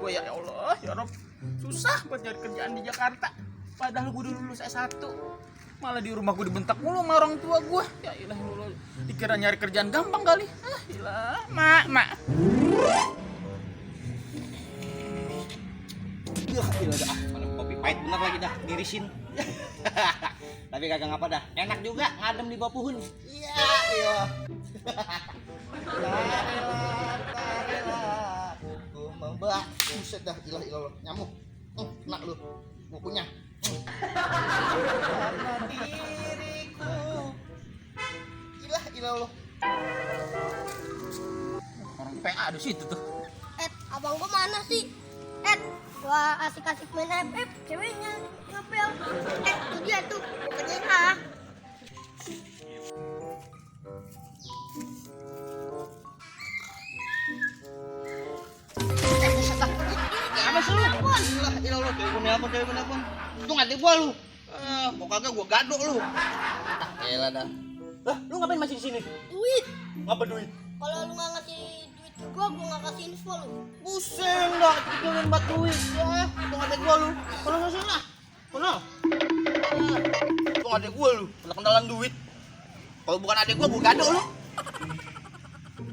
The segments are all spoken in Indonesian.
gue ya Allah, ya Rob. Susah buat nyari kerjaan di Jakarta. Padahal gue udah lulus S1. Malah di rumah gue dibentak mulu sama orang tua gue. Ya ilah, dikira nyari kerjaan gampang kali. Ah, ilah, mak. Gila dah, mana kopi pahit bener lagi dah, ngirisin. Tapi kagak ngapa dah, enak juga ngadem di bawah pohon. Iya. Tarelah, ku membak. Buset dah, ilah lo, nyamuk. Kena lu, bukunya. Karena diriku. Ilah lo. Orang PA di situ tuh. Abang gua mana sih? Wah, asik-asik main FF, ceweknya ngepel. Itu dia tuh, bukannya ah. Apa sih lu? Ilah lo, telepon. Itu ngadep gua lu. Kok kagak gua gadok lu. Elah dah. Lah, lu ngapain masih di sini? Duit. Ngapa duit? Kalau lu nggak ngasih duit ke gua nggak kasih info lu. Pusing dah, pikirin buat duit ya. Itu ngadep gua lu. Kalau nggak salah. Kenal? Itu ngadep gua lu. Kenalan duit. Kalau bukan adek gua gadok lu.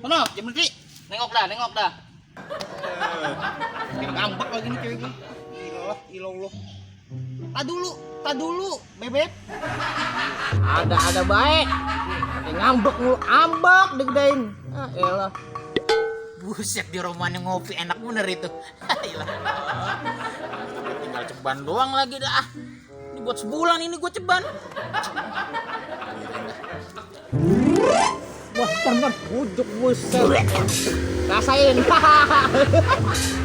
Kenal? Jam berarti. Nengok dah. Bikin ngambek lagi nih cewek gua. Ilah lo. Tak dulu, bebek. Ada baik. Ngambek mulu, ambek digedein. Elah. Buset, di rumahnya ngopi enak bener itu. Ilah. Tinggal ceban doang lagi dah. Ini buat sebulan ini gue ceban. Wah, bentar. Ujuk buset. Rasain.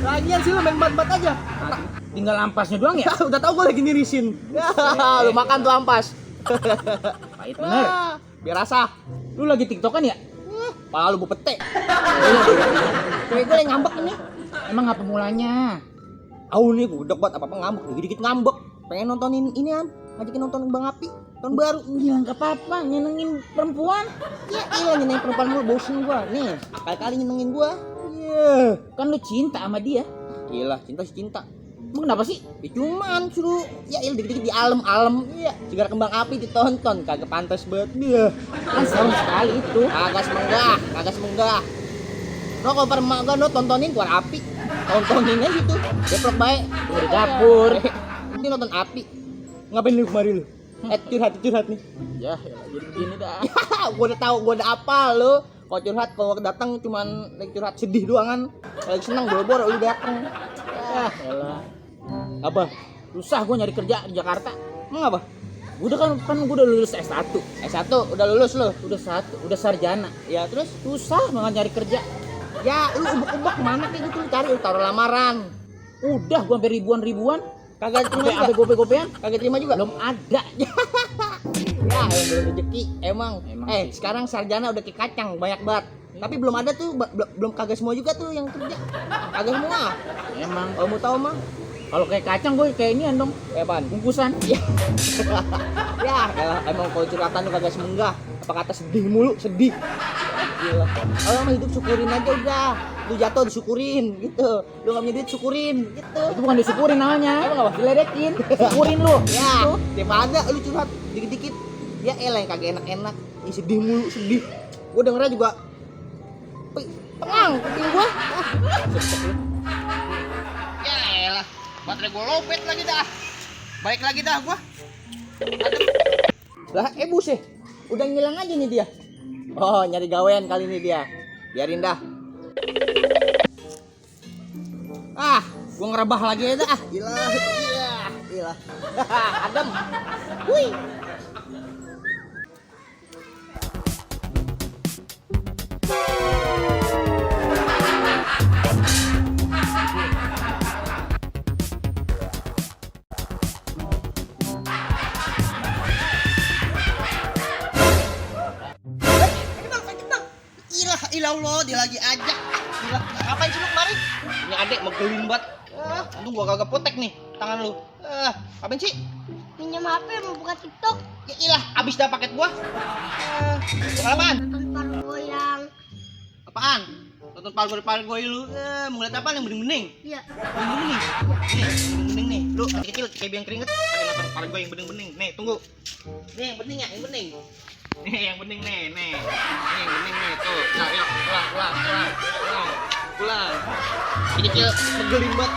Lagian sih lu main bat-bat aja. Tinggal ampasnya doang ya. Udah tau gue lagi nirisin. Lu makan tuh ampas. Pahit bener. Biar rasa. Lu lagi tiktokan ya? Pala lu pete. Cewek gua yang ngambek ini. Emang apa mulanya? Nih gue udah buat apa-apa ngambek. Dikit-dikit ngambek. Pengen nontonin inian. Ngajakin nonton Bang Api. Tahun baru. Gila, gak apa-apa, nyenengin perempuan. Ya iya nyenengin perempuan mulu, bosen gua. Nih, kali-kali nyenengin gua. Iya. Kan lu cinta sama dia. Gila, cinta sih cinta. Emang kenapa sih? Ya cuman suruh ya dikit-dikit di alem-alem. Iya, cigar kembang api ditonton, kagak pantas banget dia. Kan setahun sekali itu. Kagak semenggah. No kalau pernah gak no tontonin keluar api. Tontonin aja gitu. Deplok baik. Di dapur. Ini nonton api. Ngapain lu kemari lu? Curhat nih. Ya, jadi begini dah. Ya, gua udah tahu, gua udah apa lu. Kalau curhat, kalau datang cuman lagi curhat sedih doang kan. Kalau lagi senang boro-boro lu datang. Ya, elah. Apa? Susah gue nyari kerja di Jakarta. Emang apa? Gue udah lulus S1. S1 udah lulus lu. Udah sarjana. Ya terus Susah banget nyari kerja. ya lu ubek-ubek mana kayak gitu lu cari lu taruh lamaran. Udah gue sampai ribuan. Kagak terima juga. Sampai gope-gopean. Kagak terima juga. Belum ada. Ya, yang belum rezeki emang. Sih. Sekarang sarjana udah kayak kacang banyak banget. Tapi belum ada tuh, belum kagak semua juga tuh yang kerja. Kagak semua. Emang. Kalau mau tahu mah, Kalau kayak kacang gue kayak ini dong. kayak apaan? Bungkusan. Ya, elah, emang kalau curhatan lu kagak semenggah. Apa kata sedih mulu, sedih. Gila. Kalau mah hidup syukurin aja udah. Lu jatuh disyukurin gitu. Lu enggak punya duit syukurin gitu. Itu bukan disyukurin namanya. Emang apa? Diledekin. Syukurin lu. Ya, Gitu. tiap ada lu curhat dikit-dikit. Ya elah yang kagak enak-enak. Ih, sedih mulu, sedih. Gua dengernya juga tenang kuping gua. Ya elah, baterai gua lopet lagi dah. Baik lagi dah gua. Lah, buset. Udah ngilang aja nih dia. Oh, nyari gawean kali ini dia. Biarin dah. Gua ngerebah lagi aja dah. Gila. Adem. Wih. Ilah Allah, dia lagi aja. Gila, ngapain sih lu kemari? Ini adek megelin banget. Untung gua kagak potek nih tangan lu. Ngapain sih? Pinjam HP mau buka TikTok. Ya ilah, abis dah paket gua. Apaan? Nonton Pargoyang. Apaan? Nonton nonton pargoy lu. Mau ngeliat apa yang bening-bening? Iya. Bening-bening nih. Nih, bening-bening nih. Lu masih kecil kayak biang keringet, pakai nonton pargoy yang bening-bening. Nih, tunggu. Nih, yang bening ya, yang bening. Nih, yang bening nih, nih. Nih, yang bening nih, tuh. Nah, yuk, pulang. Kecil, pegelin banget.